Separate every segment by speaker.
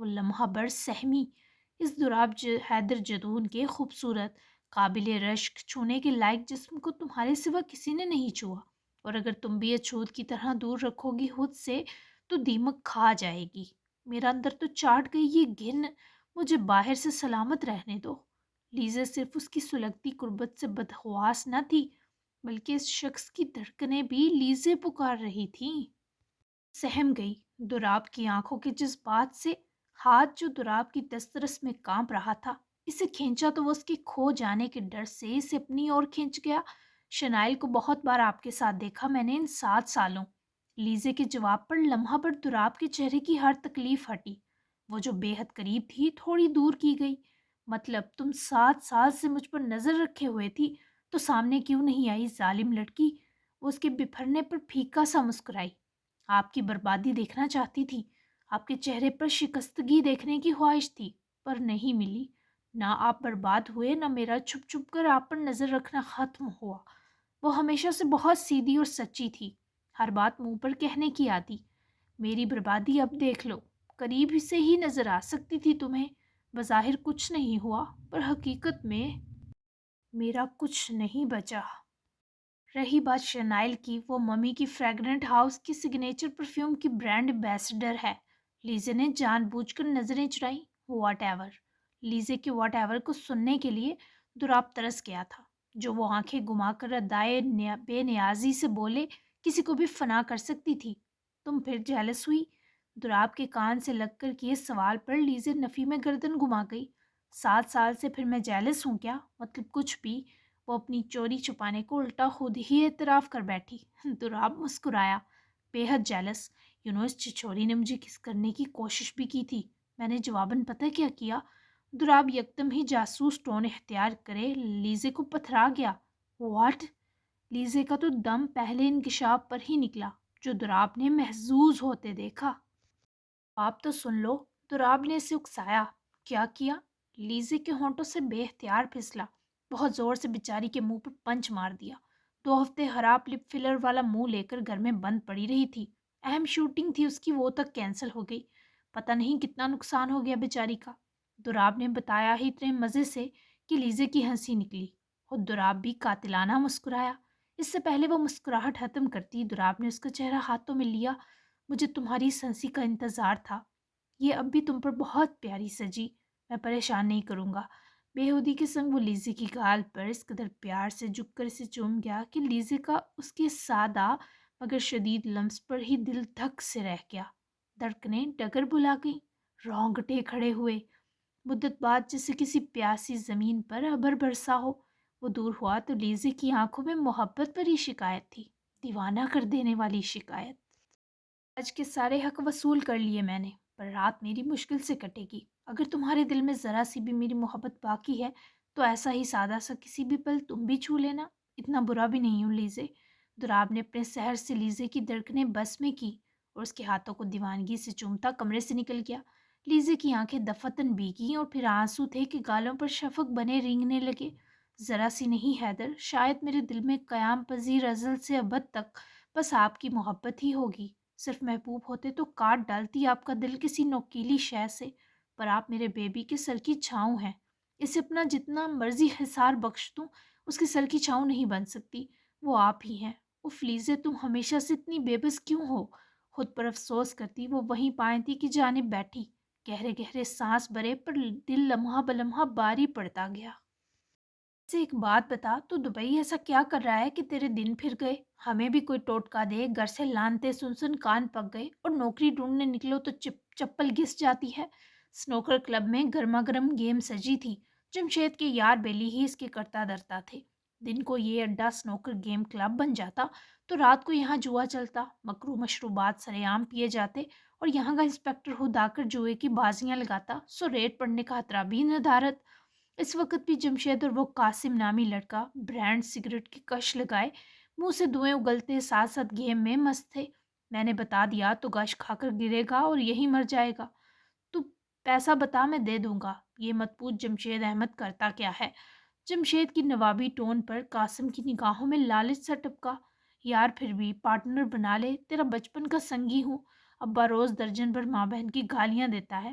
Speaker 1: وہ لمحہ بر سہمی، اس دراب حیدر جدون کے خوبصورت قابل رشک چھونے کے لائق جسم کو تمہارے سوا کسی نے نہیں چھوا، اور اگر تم بھی اچھوت کی طرح دور رکھو گی خود سے تو دیمک کھا جائے گی۔ میرا اندر تو چاٹ گئی یہ گھن، مجھے باہر سے سلامت رہنے دو۔ لیزا صرف اس کی سلگتی قربت سے بدحواس نہ تھی، بلکہ اس شخص کی دھڑکنیں بھی لیزے پکار رہی تھیں۔ سہم گئی دراب کی آنکھوں کے جذبات سے۔ ہاتھ جو دراب کی دسترس میں کانپ رہا تھا، اسے کھینچا تو وہ اس کے کھو جانے کے ڈر سے اسے اپنی اور کھینچ گیا۔ شنائل کو بہت بار آپ کے ساتھ دیکھا میں نے ان 7 سالوں۔ لیزے کے جواب پر لمحہ پر دراب کے چہرے کی ہر تکلیف ہٹی۔ وہ جو بے حد قریب تھی تھوڑی دور کی گئی۔ مطلب تم 7 سال سے مجھ پر نظر رکھے ہوئے تھی تو سامنے کیوں نہیں آئی ظالم لڑکی؟ وہ اس کے بپھرنے پر پھیکا سا مسکرائی۔ آپ کی بربادی دیکھنا چاہتی تھی، آپ کے چہرے پر شکستگی دیکھنے کی خواہش تھی، پر نہیں ملی۔ نہ آپ برباد ہوئے، نہ میرا چھپ چھپ کر آپ پر نظر رکھنا ختم ہوا۔ وہ ہمیشہ سے بہت سیدھی اور سچی تھی، ہر بات منہ پر کہنے کی عادی۔ میری بربادی اب دیکھ لو، قریب سے ہی نظر آ سکتی تھی تمہیں۔ بظاہر کچھ نہیں ہوا، پر حقیقت میں میرا کچھ نہیں بچا۔ رہی بات شنائل کی، وہ ممی کی فریگرنٹ ہاؤس کی سگنیچر پرفیوم کی برانڈ ایمبیسڈر ہے۔ لیزے نے جان بوجھ کر نظریں چرائیں۔ What ever. لیزے کے واٹ ایور کو سننے کے لیے دراب ترس گیا تھا، جو وہ آنکھیں گما کر ادائے بے نیازی سے بولے کسی کو بھی فنا کر سکتی تھی۔ تم پھر جیلس ہوئی؟ دراب کے کان سے لگ کر کیے سوال پر لیزے نفی میں گردن گما گئی۔ 7 سال سے پھر میں جیلس ہوں کیا؟ مطلب کچھ بھی۔ وہ اپنی چوری چھپانے کو الٹا خود ہی اعتراف کر بیٹھی۔ دراب مسکرایا۔ بے حد جیلس، اس چچوری نے مجھے کس کرنے کی کوشش بھی کی تھی۔ میں نے جواباً پتہ کیا کیا؟ دراب یکدم ہی جاسوس ٹون اختیار کرے لیزے کو پتھرا گیا۔ واٹ؟ لیزے کا تو دم پہلے انکشاف پر ہی نکلا جو دراب نے محظوظ ہوتے دیکھا۔ آپ تو سن لو، دراب نے اسے اکسایا۔ کیا کیا؟ لیزے کے ہونٹوں سے بے اختیار پھسلا۔ بہت زور سے بیچاری کے منہ پر پنچ مار دیا۔ 2 ہفتے خراب لپ فلر والا منہ لے کر گھر میں بند پڑی رہی تھی۔ اہم شوٹنگ تھی اس کی، وہ تک کینسل ہو گئی۔ پتہ نہیں کتنا نقصان ہو گیا بیچاری کا۔ دراب نے بتایا ہی اتنے مزے سے کہ لیزے کی ہنسی نکلی۔ خود دراب بھی قاتلانہ مسکرایا۔ اس سے پہلے وہ مسکراہٹ ختم کرتی دراب نے اس کا چہرہ ہاتھوں میں لیا۔ مجھے تمہاری اس ہنسی کا انتظار تھا، یہ اب بھی تم پر بہت پیاری سجی۔ میں پریشان نہیں کروں گا۔ بےہودی کے سنگ وہ لیزے کی گال پر اس قدر پیار سے جھک کر اسے چوم گیا کہ لیزے کا اس کے سادہ مگر شدید لمس پر ہی دل دھک سے رہ گیا۔ دھڑکنیں ڈگر بلا گئیں، رونگٹے کھڑے ہوئے۔ مدت بعد جیسے کسی پیاسی زمین پر ابر برسا ہو۔ وہ دور ہوا تو لیزے کی آنکھوں میں محبت بھری شکایت تھی، دیوانہ کر دینے والی شکایت۔ آج کے سارے حق وصول کر لیے میں نے، پر رات میری مشکل سے کٹے گی۔ اگر تمہارے دل میں ذرا سی بھی میری محبت باقی ہے تو ایسا ہی سادہ سا کسی بھی پل تم بھی چھو لینا۔ اتنا برا بھی نہیں ہوں لیزے۔ دراب نے اپنے سحر سے لیزے کی دھڑکنیں بس میں کی اور اس کے ہاتھوں کو دیوانگی سے چومتا کمرے سے نکل گیا۔ لیزے کی آنکھیں دفتن بھیگی اور پھر آنسو تھے کہ گالوں پر شفق بنے رینگنے لگے۔ ذرا سی نہیں حیدر، شاید میرے دل میں قیام پذیر ازل سے ابد تک بس آپ کی محبت ہی ہوگی۔ صرف محبوب ہوتے تو کاٹ ڈالتی آپ کا دل کسی نوکیلی شے سے، پر آپ میرے بیبی کے سر کی چھاؤں ہیں۔ اسے اپنا جتنا مرضی حصار بخش دوں، اس کے سر کی چھاؤں نہیں بن سکتی، وہ آپ ہی ہیں۔ اف لیزے، تم ہمیشہ سے اتنی بے بس کیوں ہو؟ خود پر افسوس کرتی وہ وہیں پائنتی کی جانب بیٹھی۔ گہرے گہرے سانس بھرے پر دل لمحہ بلمحہ باری پڑتا گیا۔ سے ایک بات بتا، تو دبئی ایسا کیا کر رہا ہے کہ تیرے دن پھر گئے؟ ہمیں بھی کوئی ٹوٹکا دے، گھر سے لانتے سن سن کان پک گئے، اور نوکری ڈھونڈنے نکلو تو چپل گھس جاتی ہے۔ سنوکر کلب میں گرما گرم گیم سجی تھی۔ جمشید کے یار بیلی ہی اس کے کرتا درتا تھے۔ دن کو یہ اڈا سنوکر گیم کلب بن جاتا تو رات کو یہاں جوا چلتا، مکروہ مشروبات سرے عام پیے جاتے، اور یہاں کا انسپیکٹر خود آ کر جوئے کی بازیاں لگاتا، سو ریٹ پڑنے کا خطرہ بھی ندارت۔ اس وقت بھی جمشید اور وہ قاسم نامی لڑکا برانڈ سگریٹ کی کش لگائے منہ سے دھوئیں اگلتے ساتھ ساتھ گیم میں مست تھے۔ میں نے بتا دیا تو گش کھا کر گرے گا اور یہی مر جائے گا۔ تو پیسہ بتا، میں دے دوں گا۔ یہ مت پوچھ جمشید احمد کرتا کیا ہے۔ جمشید کی نوابی ٹون پر قاسم کی نگاہوں میں لالچ سا ٹپکا۔ یار پھر بھی پارٹنر بنا لے، تیرا بچپن کا سنگی ہوں۔ ابا روز درجن بھر ماں بہن کی گالیاں دیتا ہے،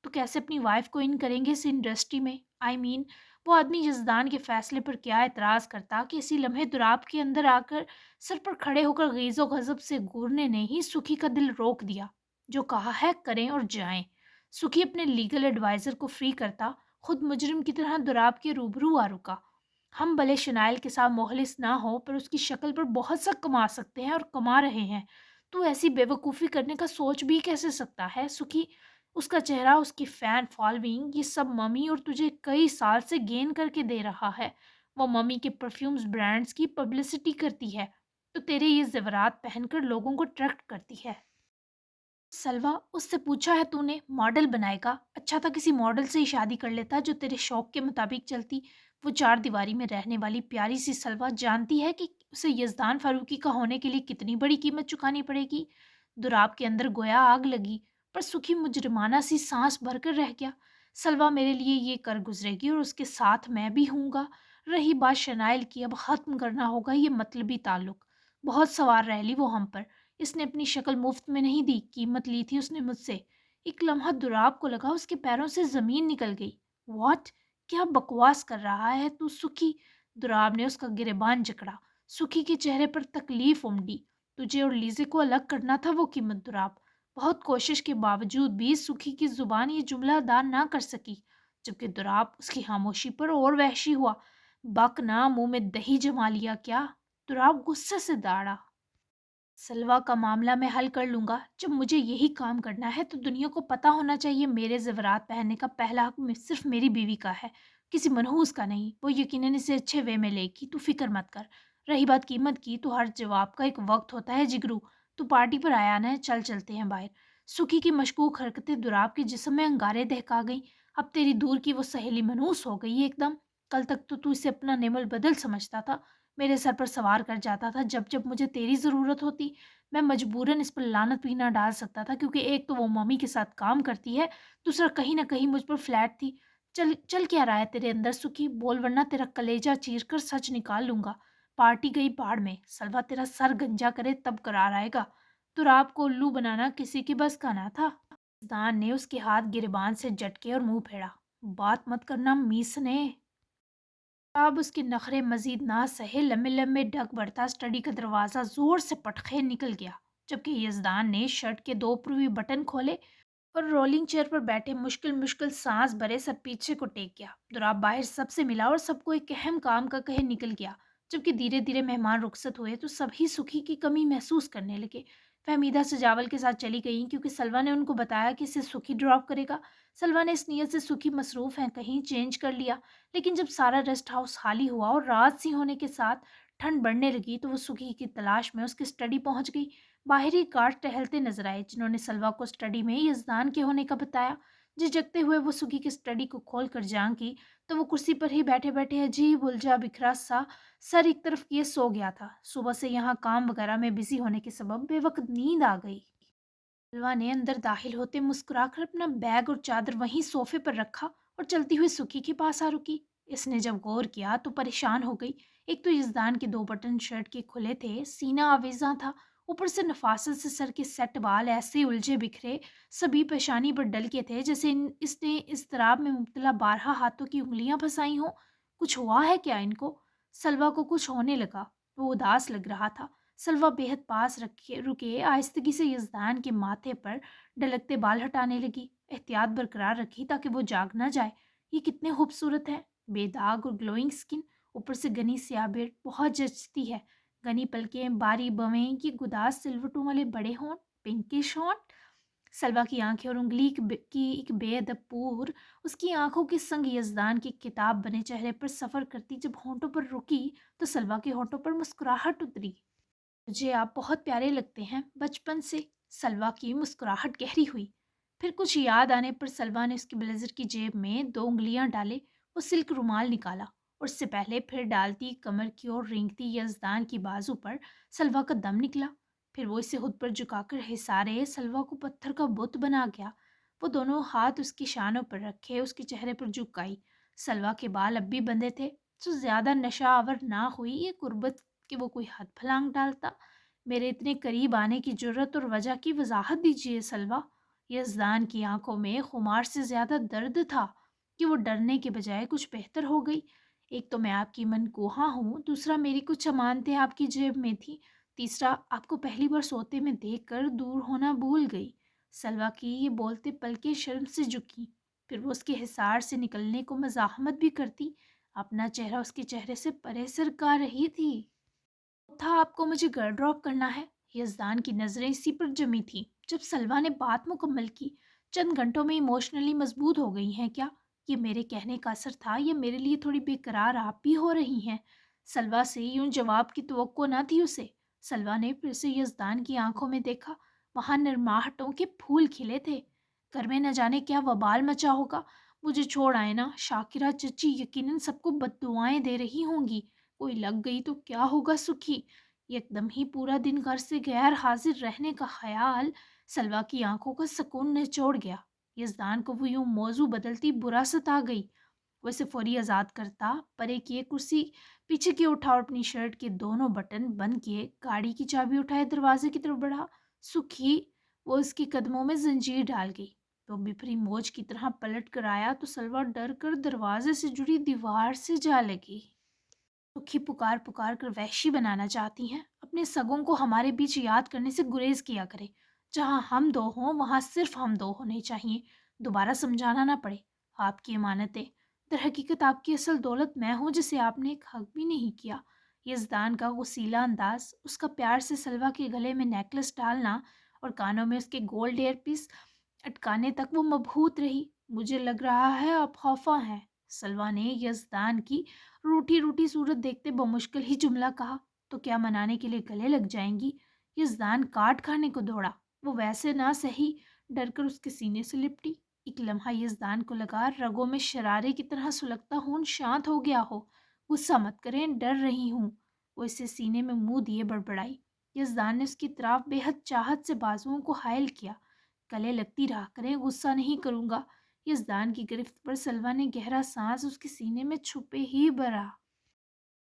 Speaker 1: تو کیسے اپنی وائف کو ان کریں گے اس انڈسٹری میں؟ وہ آدمی یزدان کے فیصلے پر کیا اعتراض کرتا کہ اسی لمحے دراب کے اندر آ کر سر پر کھڑے ہو کر غیظ و غضب سے گورنے نے ہی سکھی کا دل روک دیا۔ جو کہا ہے کریں اور جائیں۔ سکھی اپنے لیگل ایڈوائزر کو فری کرتا خود مجرم کی طرح دراب کے روبرو آ رکا۔ ہم بھلے شنائل کے ساتھ مخلص نہ ہو پر اس کی شکل پر بہت سا کما سکتے ہیں اور کما رہے ہیں۔ تو ایسی بے وقوفی کرنے کا سوچ بھی کیسے سکتا ہے سکھی؟ اس کا چہرہ، اس کی فین فالوئنگ، یہ سب ممی اور تجھے کئی سال سے گین کر کے دے رہا ہے۔ وہ ممی کے پرفیومز برانڈز کی پبلسٹی کرتی ہے تو تیرے یہ زیورات پہن کر لوگوں کو اٹریکٹ کرتی ہے۔ سلوا، اس سے پوچھا ہے تو نے ماڈل بنائے گا؟ اچھا تھا کسی ماڈل سے ہی شادی کر لیتا جو تیرے شوق کے مطابق چلتی۔ وہ چار دیواری میں رہنے والی پیاری سی سلوا جانتی ہے کہ اسے یزدان فاروقی کا ہونے کے لیے کتنی بڑی قیمت چکانی پڑے گی۔ دراب کے اندر گویا آگ لگی، پر سکھی مجرمانہ سی سانس بھر کر رہ گیا۔ سلوا میرے لیے یہ کر گزرے گی اور اس کے ساتھ میں بھی ہوں گا۔ رہی بات شنائل کی، اب ختم کرنا ہوگا یہ مطلبی تعلق۔ بہت سوار رہ لی وہ ہم پر۔ اس نے اپنی شکل مفت میں نہیں دی، قیمت لی تھی اس نے مجھ سے۔ ایک لمحہ دراب کو لگا اس کے پیروں سے زمین نکل گئی۔ واٹ؟ کیا بکواس کر رہا ہے تو سکھی؟ دراب نے اس کا گریبان جکڑا۔ سکھی کے چہرے پر تکلیف امڈی۔ تجھے اور لیزے کو الگ کرنا تھا وہ قیمت دراب۔ بہت کوشش کے باوجود بھی سکھی کی زبان یہ جملہ ادا نہ کر سکی، جبکہ دراب اس کی خاموشی پر اور وحشی ہوا۔ بک نہ، منہ میں دہی جما لیا کیا؟ دراب غصے سے داڑا۔ سلوا کا معاملہ میں حل کر لوں گا۔ جب مجھے یہی کام کرنا ہے تو دنیا کو پتہ ہونا چاہیے میرے زیورات پہننے کا پہلا حق صرف میری بیوی کا ہے، کسی منحوس کا نہیں۔ وہ یقیناً اسے اچھے وے میں لے گی، تو فکر مت کر۔ رہی بات قیمت کی، تو ہر جواب کا ایک وقت ہوتا ہے جگرو۔ تو پارٹی پر آیا نا، چل چلتے ہیں باہر۔ سکھی کی مشکوک حرکتیں دراب کے جسم میں انگارے دہکا گئیں۔ اب تیری دور کی وہ سہیلی منحوس ہو گئی ایک دم۔ کل تک تو اسے اپنا نعم البدل سمجھتا تھا، میرے سر پر سوار کر جاتا تھا جب جب مجھے تیری ضرورت ہوتی۔ میں مجبوراً اس پر لعنت بھی نہ ڈال سکتا تھا، کیونکہ ایک تو وہ ممی کے ساتھ کام کرتی ہے، دوسرا کہیں نہ کہیں مجھ پر فلیٹ تھی۔ چل چل کیا رہا ہے تیرے اندر سکھی؟ بول ورنہ تیرا کلیجہ چیر کر سچ نکال لوں گا۔ پارٹی گئی پہاڑ میں، سلوا تیرا سر گنجا کرے تب قرار آئے گا۔ تو آپ کو الو بنانا کسی کے بس کا نہ تھا۔ دان نے اس کے ہاتھ گریبان سے جھٹکے اور منہ پھیرا۔ بات مت کرنا میس نے۔ اب اس کے نخرے مزید نہ سہے، لمبے لمبے ڈگ بڑھتا اسٹڈی کا دروازہ زور سے پٹخے نکل گیا، جبکہ یزدان نے شرٹ کے دو پروی بٹن کھولے اور رولنگ چیئر پر بیٹھے مشکل مشکل سانس بھرے سر پیچھے کو ٹیک گیا۔ دراب باہر سب سے ملا اور سب کو ایک اہم کام کا کہے نکل گیا۔ جبکہ دھیرے دھیرے مہمان رخصت ہوئے تو سبھی سکھی کی کمی محسوس کرنے لگے۔ فہمیدہ سجاول کے ساتھ چلی گئیں کیونکہ سلوا نے ان کو بتایا کہ اسے سکھی ڈراپ کرے گا۔ سلوا نے اس نیت سے سکھی مصروف ہیں کہیں چینج کر لیا، لیکن جب سارا ریسٹ ہاؤس خالی ہوا اور رات سی ہونے کے ساتھ ٹھنڈ بڑھنے لگی تو وہ سکھی کی تلاش میں اس کے اسٹڈی پہنچ گئی۔ باہر ہی گارڈ ٹہلتے نظر آئے جنہوں نے سلوا کو اسٹڈی میں یزدان کے ہونے کا بتایا۔ جھجکتے ہوئے وہ سکھی کے اسٹڈی کو کھول کر جھانکی تو وہ کرسی پر ہی بیٹھے بیٹھے عجیب الجھا بکھرا سا سر ایک طرف کیے سو گیا تھا۔ صبح سے یہاں کام وغیرہ میں بزی ہونے کے سبب بے وقت نیند آ گئی۔ سلوا نے اندر داخل ہوتے مسکرا کر اپنا بیگ اور چادر وہیں صوفے پر رکھا اور چلتی ہوئی سکھی کے پاس آ رکی۔ اس نے جب غور کیا تو پریشان ہو گئی۔ ایک تو یزدان کے دو بٹن شرٹ کے کھلے تھے، سینہ آویزاں تھا، اوپر سے نفاست سے سر کے سیٹ بال ایسے الجھے بکھرے سبھی پیشانی پر ڈل کے تھے جیسے اس نے اضطراب میں مبتلا بارہا ہاتھوں کی انگلیاں پھنسائی ہوں۔ کچھ ہوا ہے کیا ان کو؟ سلوا کو کچھ ہونے لگا، وہ اداس لگ رہا تھا۔ سلوا بے حد پاس رکے آہستگی سے یزدان کے ماتھے پر ڈلکتے بال ہٹانے لگی، احتیاط برقرار رکھی تاکہ وہ جاگ نہ جائے۔ یہ کتنے خوبصورت ہے، بے داغ اور گلوئنگ سکن، اوپر سے گنی سیاہ بیٹ بہت جچتی ہے، گنی پلکیں، باری بویں، یہ گداز سلوٹوں والے بڑے ہونٹ، پنکش ہونٹ۔ سلوا کی آنکھیں اور انگلی کی ایک بے ادب پور اس کی آنکھوں کے سنگ یزدان کی کتاب بنے چہرے پر سفر کرتی جب ہونٹوں پر رکی تو سلوا کے ہونٹوں پر مسکراہٹ اتری۔ مجھے آپ بہت پیارے لگتے ہیں بچپن سے۔ سلوا کی مسکراہٹ گہری ہوئی۔ پھر کچھ یاد آنے پر سلوا نے اس کے بلیزر کی جیب میں دو انگلیاں ڈالے، وہ سلک رومال نکالا اور اس سے پہلے پھر ڈالتی کمر کی اور رینگتی یزدان کی بازو پر سلوا کا دم نکلا۔ پھر وہ اسے خود پر جھکا کر حصارے سلوا کو پتھر کا بت بنا گیا۔ وہ دونوں ہاتھ اس کی شانوں پر رکھے اس کے چہرے پر جھکائی۔ سلوا کے بال اب بھی بندھے تھے تو زیادہ نشہ آور نہ ہوئی یہ قربت کہ وہ کوئی حد پھلانگ ڈالتا۔ میرے اتنے قریب آنے کی جرت اور وجہ کی وضاحت دیجیے سلوا۔ یزدان کی آنکھوں میں خمار سے زیادہ درد تھا کہ وہ ڈرنے کے بجائے کچھ بہتر ہو گئی۔ ایک تو میں آپ کی منکوہا ہوں، دوسرا میری کچھ امانتیں آپ کی جیب میں تھی، تیسرا آپ کو پہلی بار سوتے میں دیکھ کر دور ہونا بھول گئی۔ سلوا کی یہ بولتے پلکیں شرم سے جھکی، پھر وہ اس کے حصار سے نکلنے کو مزاحمت بھی کرتی، اپنا چہرہ اس کے چہرے سے پرے سرکا رہی تھی۔ تھا آپ کو مجھے گھر ڈراپ کرنا ہے؟ یزدان کی نظریں اسی پر جمی تھیں۔ جب سلوا نے بات مکمل کی، چند گھنٹوں میں ایموشنلی مضبوط ہو گئی ہیں کیا؟ یہ میرے کہنے کا اثر تھا یا میرے لیے تھوڑی بے قرار آپ بھی ہو رہی ہیں؟ سلوا سے یوں جواب کی توقع نہ تھی اسے۔ سلوا نے پھر سے یزدان کی آنکھوں میں دیکھا، وہاں نرماہٹوں کے پھول کھلے تھے۔ گھر میں نہ جانے کیا وبال مچا ہوگا، مجھے چھوڑ آئے نا، شاکرہ چچی یقیناً سب کو بد دعائیں دے رہی ہوں گی، کوئی لگ گئی تو کیا ہوگا سکھی۔ ایک دم ہی پورا دن گھر سے غیر حاضر رہنے کا خیال سلوا کی آنکھوں کا سکون نچوڑ گیا۔ یزدان کو وہ یوں موضوع بدلتی برا ستا گئی۔ وہ اسے فوری آزاد کرتا، پرے کیے کرسی پیچھے کی اٹھا اور اپنی شرٹ کے دونوں بٹن بند کیے، گاڑی کی چابی اٹھائے دروازے کی طرف بڑھا۔ سکھی وہ اس کے قدموں میں زنجیر ڈال گئی۔ وہ بپھری موج کی طرح پلٹ کر آیا تو سلوا ڈر کر دروازے سے جڑی دیوار سے جا لگی۔ سکھی پکار پکار کر وحشی بنانا چاہتی ہیں، اپنے سگوں کو ہمارے بیچ یاد کرنے سے گریز کیا کرے۔ جہاں ہم دو ہوں وہاں صرف ہم دو ہونے چاہیے، دوبارہ سمجھانا نہ پڑے۔ آپ کی امانتیں، در حقیقت آپ کی اصل دولت میں ہوں جسے آپ نے ایک حق بھی نہیں کیا۔ یزدان کا غسیلا انداز، اس کا پیار سے سلوا کے گلے میں نیکلس ڈالنا اور کانوں میں اس کے گولڈ ایئر پیس اٹکانے تک وہ مبہوت رہی۔ مجھے لگ رہا ہے آپ خفا ہیں، سلوا نے یزدان کی روٹھی روٹھی صورت دیکھتے بمشکل ہی جملہ کہا۔ تو کیا منانے کے لیے گلے لگ جائیں گی؟ یزدان کاٹ کھانے کو دوڑا، وہ ویسے نہ سہی، ڈر کر اس کے سینے سے لپٹی۔ ایک لمحہ یزدان کو لگا رگوں میں شرارے کی طرح سلگتا خون شانت ہو گیا ہو۔ غصہ مت کریں، ڈر رہی ہوں، وہ اسے سینے میں منہ دیے بڑبڑائی۔ یزدان نے اس کی طرف بے حد چاہت سے بازوؤں کو حائل کیا۔ گلے لگتی رہا کریں، غصہ نہیں کروں گا۔ یزدان کی گرفت پر سلوا نے گہرا سانس اس کے سینے میں چھپے ہی بھرا،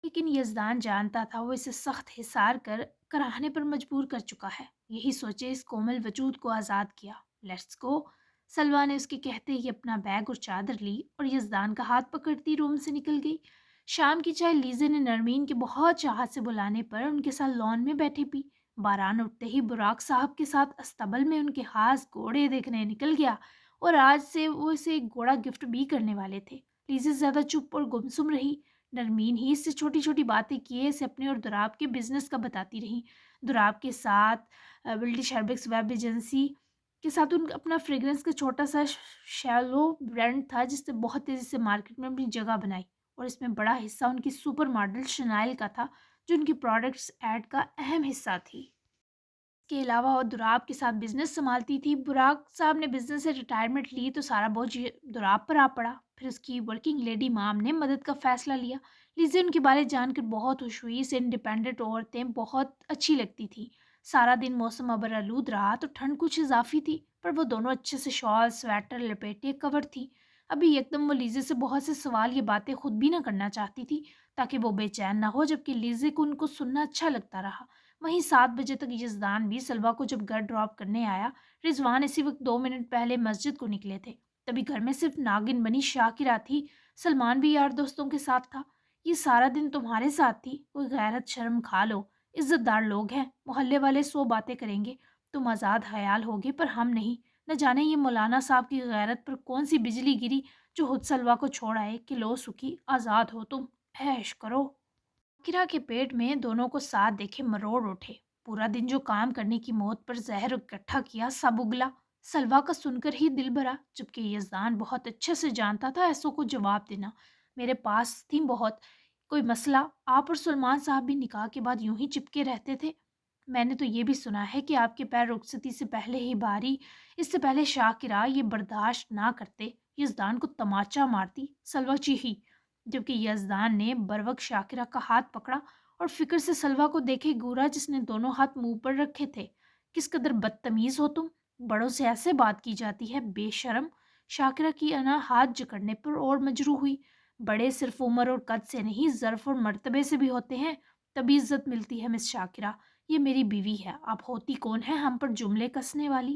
Speaker 1: لیکن یزدان جانتا تھا وہ اسے سخت حصار کر کراہنے پر مجبور کر چکا ہے۔ یہی سوچے اس کومل وجود کو آزاد کیا۔ Let's go. سلوا نے اس کے کہتے ہی اپنا بیگ اور چادر لی اور یزدان کا ہاتھ پکڑتی روم سے نکل گئی۔ شام کی چائے لیزے نے نرمین کے بہت چاہت سے بلانے پر ان کے ساتھ لان میں بیٹھے پی۔ باران اٹھتے ہی براق صاحب کے ساتھ استبل میں ان کے خاص گھوڑے دیکھنے نکل گیا اور آج سے وہ اسے ایک گھوڑا گفٹ بھی کرنے والے تھے۔ لیزے زیادہ چپ اور گمسم رہی۔ نرمین ہی اس سے چھوٹی چھوٹی باتیں کیے اسے اپنے اور دراب کے بزنس کا بتاتی رہیں۔ دراب کے ساتھ ولڈی شربکس ویب ایجنسی کے ساتھ ان کا اپنا فریگرنس کا چھوٹا سا شیلو برانڈ تھا جس نے بہت تیزی سے مارکیٹ میں اپنی جگہ بنائی، اور اس میں بڑا حصہ ان کی سپر ماڈل شنائل کا تھا جو ان کی پروڈکٹس ایڈ کا اہم حصہ تھی۔ اس کے علاوہ وہ دراب کے ساتھ بزنس سنبھالتی تھی۔ براق صاحب نے بزنس سے ریٹائرمنٹ لی تو سارا بوجھ دراب پر آ پڑا۔ پھر اس کی ورکنگ لیڈی مام نے مدد کا فیصلہ لیا۔ لیزی ان کے بارے جان کر بہت خوش ہوئی، اسے انڈیپینڈنٹ عورتیں بہت اچھی لگتی تھیں۔ سارا دن موسم ابرآلود رہا تو ٹھنڈ کچھ اضافی تھی، پر وہ دونوں اچھے سے شال سویٹر لپیٹے کور تھی۔ ابھی یکدم وہ لیزی سے بہت سے سوال، یہ باتیں خود بھی نہ کرنا چاہتی تھی تاکہ وہ بے چین نہ ہو، جبکہ لیزی کو ان کو سننا اچھا لگتا رہا۔ وہیں 7 بجے تک یزدان بھی سلوا کو جب گھر ڈراپ کرنے آیا، رضوان اسی وقت 2 منٹ پہلے مسجد کو نکلے تھے، تبھی گھر میں صرف ناگن بنی شاکرہ تھی۔ سلمان بھی یار دوستوں کے ساتھ تھا۔ یہ سارا دن تمہارے ساتھ تھی، کوئی غیرت شرم کھا لو، عزت دار لوگ ہیں، محلے والے 100 باتیں کریں گے، تم آزاد خیال ہوگے پر ہم نہیں۔ نہ جانے یہ مولانا صاحب کی غیرت پر کون سی بجلی گری جو خود سلوا کو چھوڑ آئے کہ لو سکھی، آزاد ہو تم، عیش کرو۔ کرا کے پیٹ میں دونوں کو ساتھ دیکھے مروڑ اٹھے۔ پورا دن جو کام کرنے کی موت پر زہر اکٹھا کیا سب اگلا۔ سلوا کا سن کر ہی دل بھرا، جبکہ یزدان بہت اچھے سے جانتا تھا ایسوں کو جواب دینا۔ میرے پاس تھی بہت، کوئی مسئلہ؟ آپ اور سلمان صاحب بھی نکاح کے بعد یوں ہی چپکے رہتے تھے؟ میں نے تو یہ بھی سنا ہے کہ آپ کے پیر رخصتی سے پہلے ہی باری، اس سے پہلے شاکرہ یہ برداشت نہ کرتے، یزدان کو تماچا مارتی۔ سلوا چیخی، جبکہ یزدان نے بروقت شاکرہ کا ہاتھ پکڑا اور فکر سے سلوا کو دیکھے گورا جس نے دونوں ہاتھ منہ پر رکھے تھے۔ کس قدر بدتمیز ہو تم، بڑوں سے ایسے بات کی جاتی ہے، بے شرم۔ شاکرہ کی انا ہاتھ جکڑنے پر اور مجروح ہوئی۔ بڑے صرف عمر اور قد سے نہیں، ظرف اور مرتبے سے بھی ہوتے ہیں، تبھی عزت ملتی ہے۔ مس شاکرہ، یہ میری بیوی ہے، آپ ہوتی کون ہے ہم پر جملے کسنے والی؟